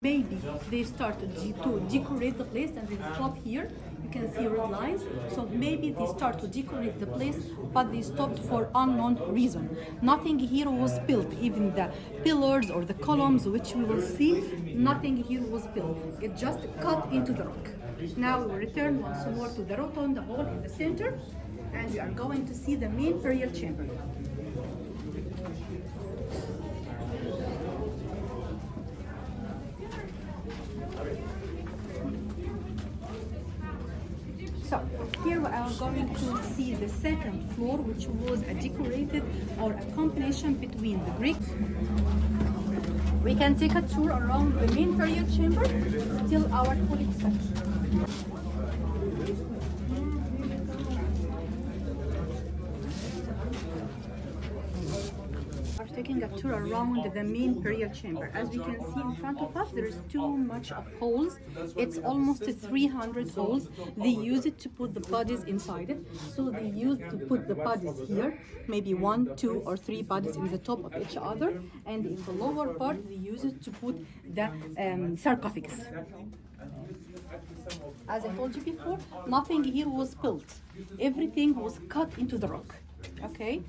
Maybe they start to decorate the place and they stop here. You can see red lines. So maybe they start to decorate the place, but they stopped for unknown reason. Nothing here was built, even the pillars or the columns, which we will see, nothing here was built. It just cut into the rock. Now we return once more to the rotunda hall in the center, and we are going to see the main burial chamber. So here we are going to see the second floor, which was a decorated or a combination between the Greek. We can take a tour around the main burial chamber till our colleagues section. Taking a tour around the main burial chamber. As we can see in front of us, there is too much of holes. It's almost 300 holes. They use it to put the bodies inside it. So they used to put the bodies here, maybe 1, 2, or 3 bodies in the top of each other, and in the lower part they use it to put the sarcophagus. As I told you before, nothing here was built. Everything was cut into the rock. Okay?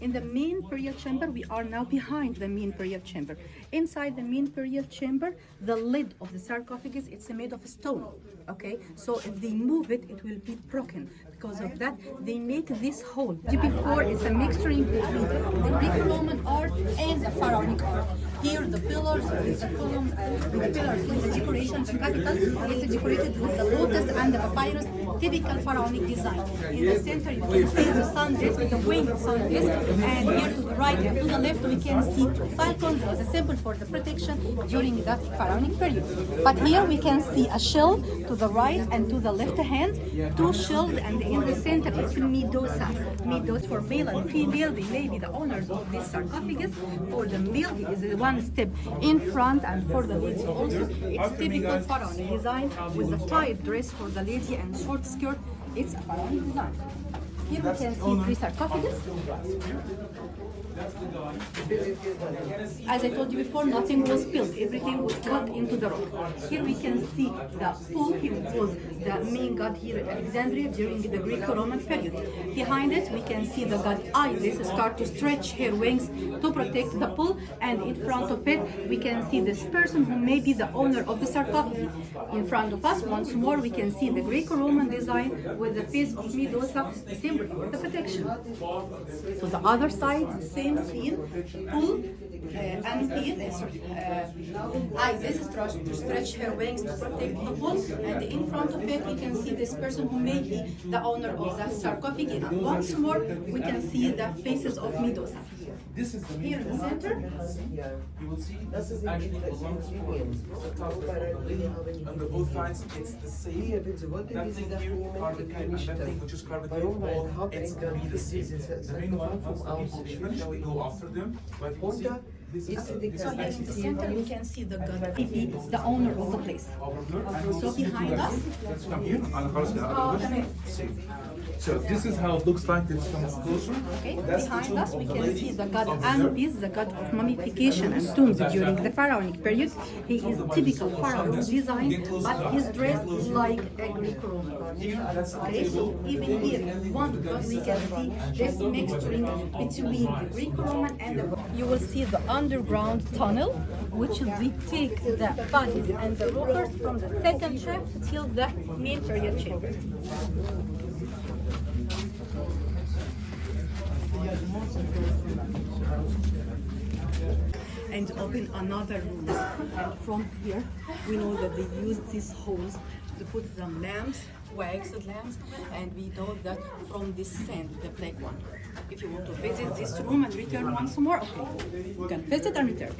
In the main burial chamber, we are now behind the main burial chamber. Inside the main burial chamber, the lid of the sarcophagus, it's made of stone. Okay, so if they move it, it will be broken. Because of that, they make this hole. Before, it's a mixture between the Greek-Roman art and the pharaonic art. Here, the pillars, the columns, the pillars, the decoration, the capital is decorated with the lotus and the papyrus, typical pharaonic design. In the center, you can see the sun disk, the winged sun disk, and here to the right and to the left, we can see 2 falcons as a symbol for the protection during the pharaonic period. But here we can see a shell to the right and to the left hand, 2 shells, and in the center it's Medusa. Medusa for male and female, they may be the owners of this sarcophagus. For the male, he is 1 step in front, and for the lady also, it's typical pharaonic design with a tight dress for the lady and short skirt. It's a pharaonic design. Here we can see 3 sarcophagus. As I told you before, nothing was built. Everything was cut into the rock. Here we can see the pool. He was the main god here at Alexandria during the Greco-Roman period. Behind it, we can see the god Isis start to stretch her wings to protect the pool. And in front of it, we can see this person who may be the owner of the sarcophagus. In front of us, once more, we can see the Greco-Roman design with the face of Medusa, the symbol for the protection. To the other side, the same scene, pool, and Isis stretch her wings to protect the pool, and in front of it we can see this person who may be the owner of the sarcophagus. And once more we can see the faces of Medusa. This is the Here in the center. You will see this is actually belongs to the top of the lady. On the both sides, it's the same. That thing here, carved in and that thing which is carved in all, it's going to be the same. The main one, once the people finish, we go after them. But you see, this is So here in the center we can see the god Pipi, the owner of the place. So behind us. Let's come here. So this is how it looks like. It's from closer. Okay, behind us we can see the god Anubis, the god of mummification and tombs during the pharaonic period. He is typical pharaonic design, but his dress is like a Greek-Roman. Okay, so even here in one god we can see this mixturing between the Greek-Roman and the... You will see the underground tunnel, which they take the bodies and the ropers from the second shaft till the main burial chamber. And open another room. And from here, we know that they use these holes to put some lamps, waxed lamps, and we know that from this sand, the black one. If you want to visit this room and return once more, okay, you can visit and return.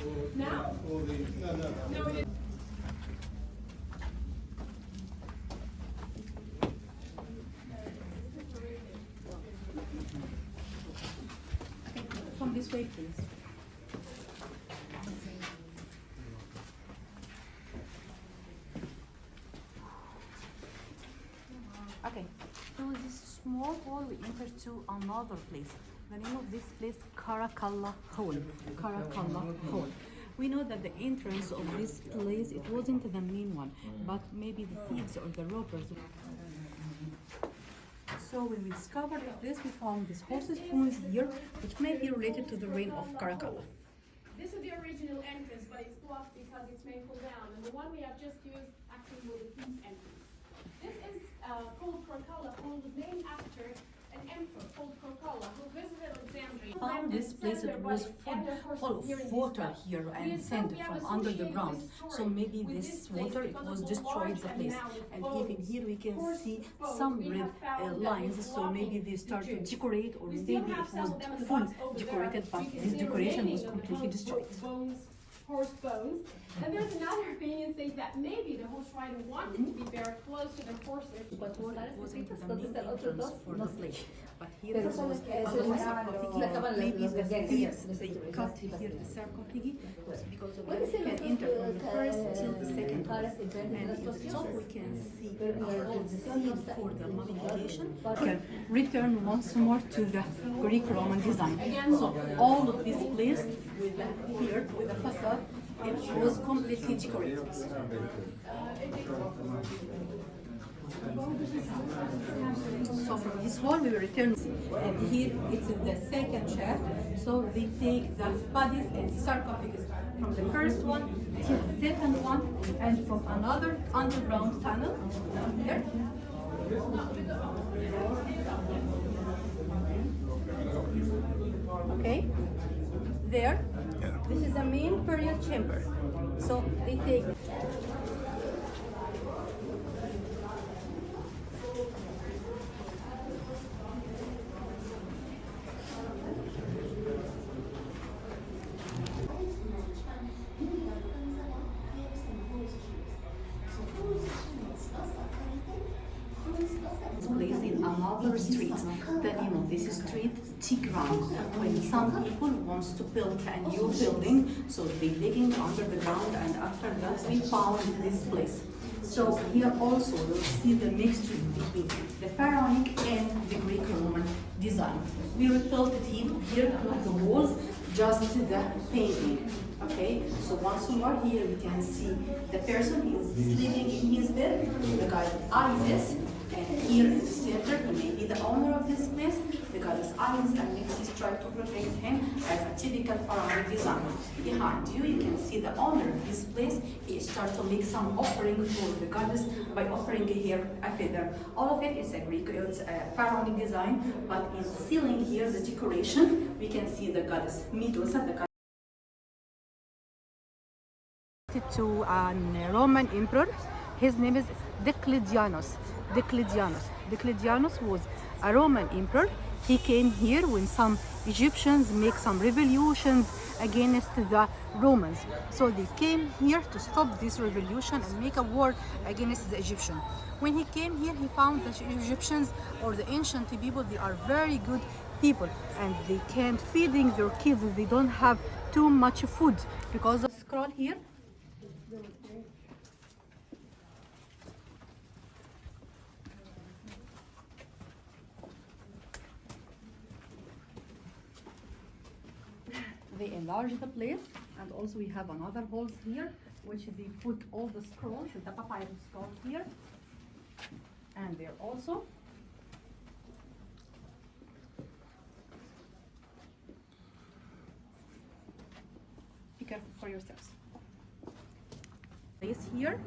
Come this way, please. Okay, through this small hall we enter to another place. The name of this place, Caracalla Hall. Caracalla Hall. We know that the entrance of this place, it wasn't the main one, but maybe the thieves or the robbers. So when we discovered this, we found these horses' spoons here, which may be related to the reign of Caracalla. This is the original entrance, but it's blocked because it's may fall down. And the one we have just used actually was the king's entrance. This is called Caracalla, named after an emperor called Caracalla who visited Alexandria. Found this place that was full of water here and sand from under the ground. So maybe this water, it was destroyed the place. And even here we can see some red lines. So maybe they start to decorate, or maybe it was full decorated, but this decoration was completely destroyed. Horse bones. And there's another opinion saying that maybe the horse rider wanted to be buried close to the horses. But what wasn't the main entrance for the place. But here it was maybe they cut here the sarcophagi because of the can enter from the first till the second. And at the top we can see all the seeds for the mummification. We can return once more to the Greek-Roman design. So all of this place with here with the facade, it was completely decorated. So from this wall we will return, and here it's the second shaft. So they take the bodies and sarcophagus from the first one to the second one, and from another underground tunnel down here. Okay, there. This is the main burial chamber. So they take. Place in another street. The name of this street, Tigran. When some people wants to build a new building, so they digging under the ground, and after that we found this place. So here also we'll see the mixture between the pharaonic and the Greek-Roman design. We rebuilt it here with the walls, just the painting. Okay, so once more here we can see the person is sleeping in his bed, the god Isis, and here in the center he may be the owner of this place, the goddess Isis, and Nixis try to protect him as a typical pharaonic design. Behind you, you can see the owner of this place. He starts to make some offering for the goddess by offering here a feather. All of it is a Greek, it's a pharaonic design, but in the ceiling here, the decoration, we can see the goddess Medusa, the goddess to a Roman emperor. His name is Diocletianus. Diocletianus was a Roman emperor. He came here when some Egyptians make some revolutions against the Romans. So they came here to stop this revolution and make a war against the Egyptians. When he came here, he found the Egyptians, or the ancient people, they are very good people, and they can't feeding their kids. They don't have too much food because of scroll here. They enlarge the place, and also we have another holes here, which they put all the scrolls, the papyrus scrolls here, and there also. Be careful for yourselves. Place here,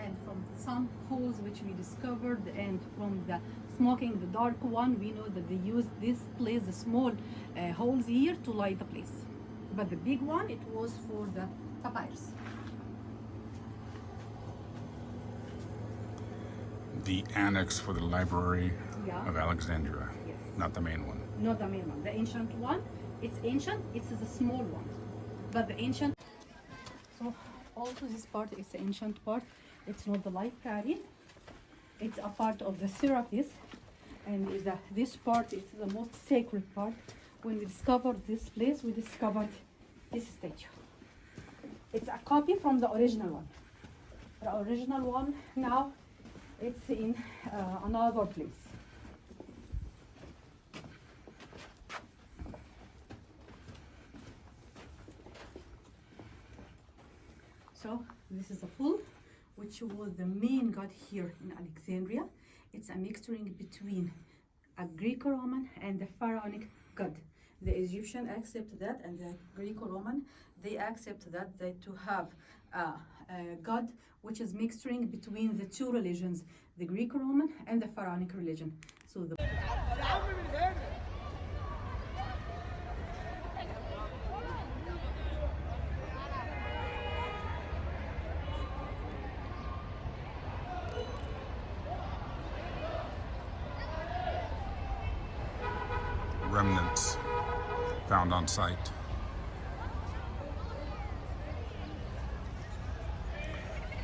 and from some holes which we discovered, and from the smoking, the dark one, we know that they used this place, the small holes here, to light the place. But the big one, it was for the papyrus. The annex for the library of Alexandria, Yes. not the main one. Not the main one. The ancient one, it's ancient, it's the small one. But the ancient, so also this part is the ancient part. It's not the library. It's a part of the Serapis, and this part is the most sacred part. When we discovered this place, we discovered this statue. It's a copy from the original one. The original one now it's in another place. So this is a pool, which was the main god here in Alexandria. It's a mixturing between a Greco-Roman and the pharaonic god. The Egyptian accept that, and the Greco-Roman, they accept that to have a god which is mixturing between the two religions, the Greco-Roman and the pharaonic religion. So the remnants found on site.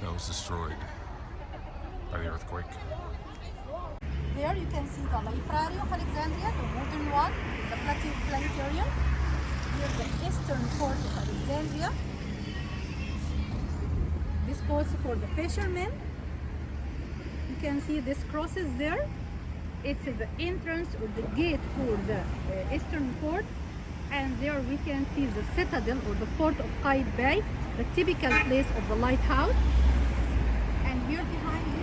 That was destroyed by the earthquake. There you can see the library of Alexandria, the modern one, the planetarium. Here the eastern port of Alexandria. This port for the fishermen. You can see this crosses there. It's the entrance or the gate for the eastern port. And there we can see the citadel or the fort of Qaitbay, the typical place of the lighthouse. And here behind me,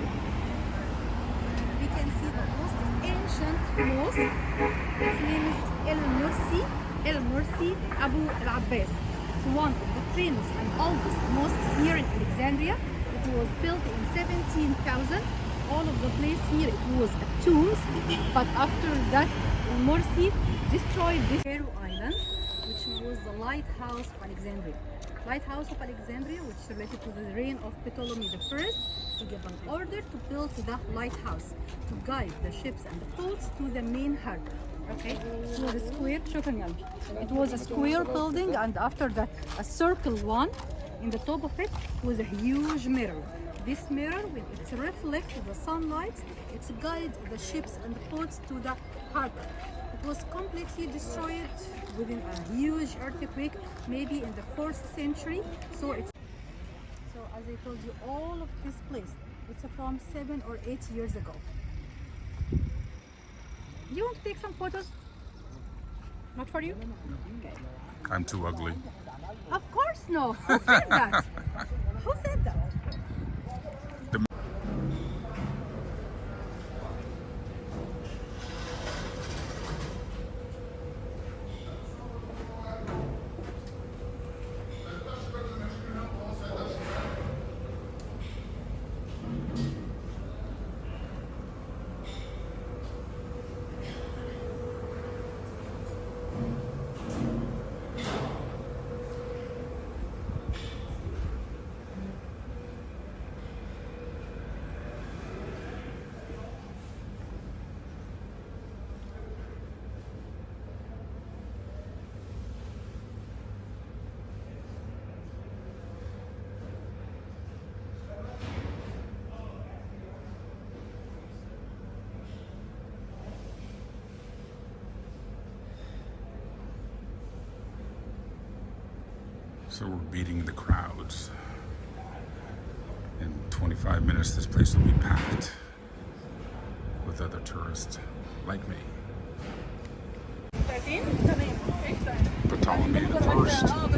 we can see the most ancient mosque. Its name is El Mursi Abu Al Abbas. It's one of the famous and oldest mosques here in Alexandria. It was built in 17,000. All of the place here, it was tombs, but after that, El Mursi destroyed this island, which was the lighthouse of Alexandria. Lighthouse of Alexandria, which is related to the reign of Ptolemy I, to give an order to build the lighthouse to guide the ships and the boats to the main harbor. Okay, it was a square. It was a square building, and after that, a circle one. In the top of it was a huge mirror. This mirror, when it reflects the sunlight, it guides the ships and the boats to the harbor. It was completely destroyed within a huge earthquake, maybe in the 4th century. So as I told you, all of this place, it's from 7 or 8 years ago. Do you want to take some photos? Not for you? Okay. I'm too ugly. Of course no. Who said that? Who said that? So we're beating the crowds. In 25 minutes, this place will be packed with other tourists like me. Ptolemy the First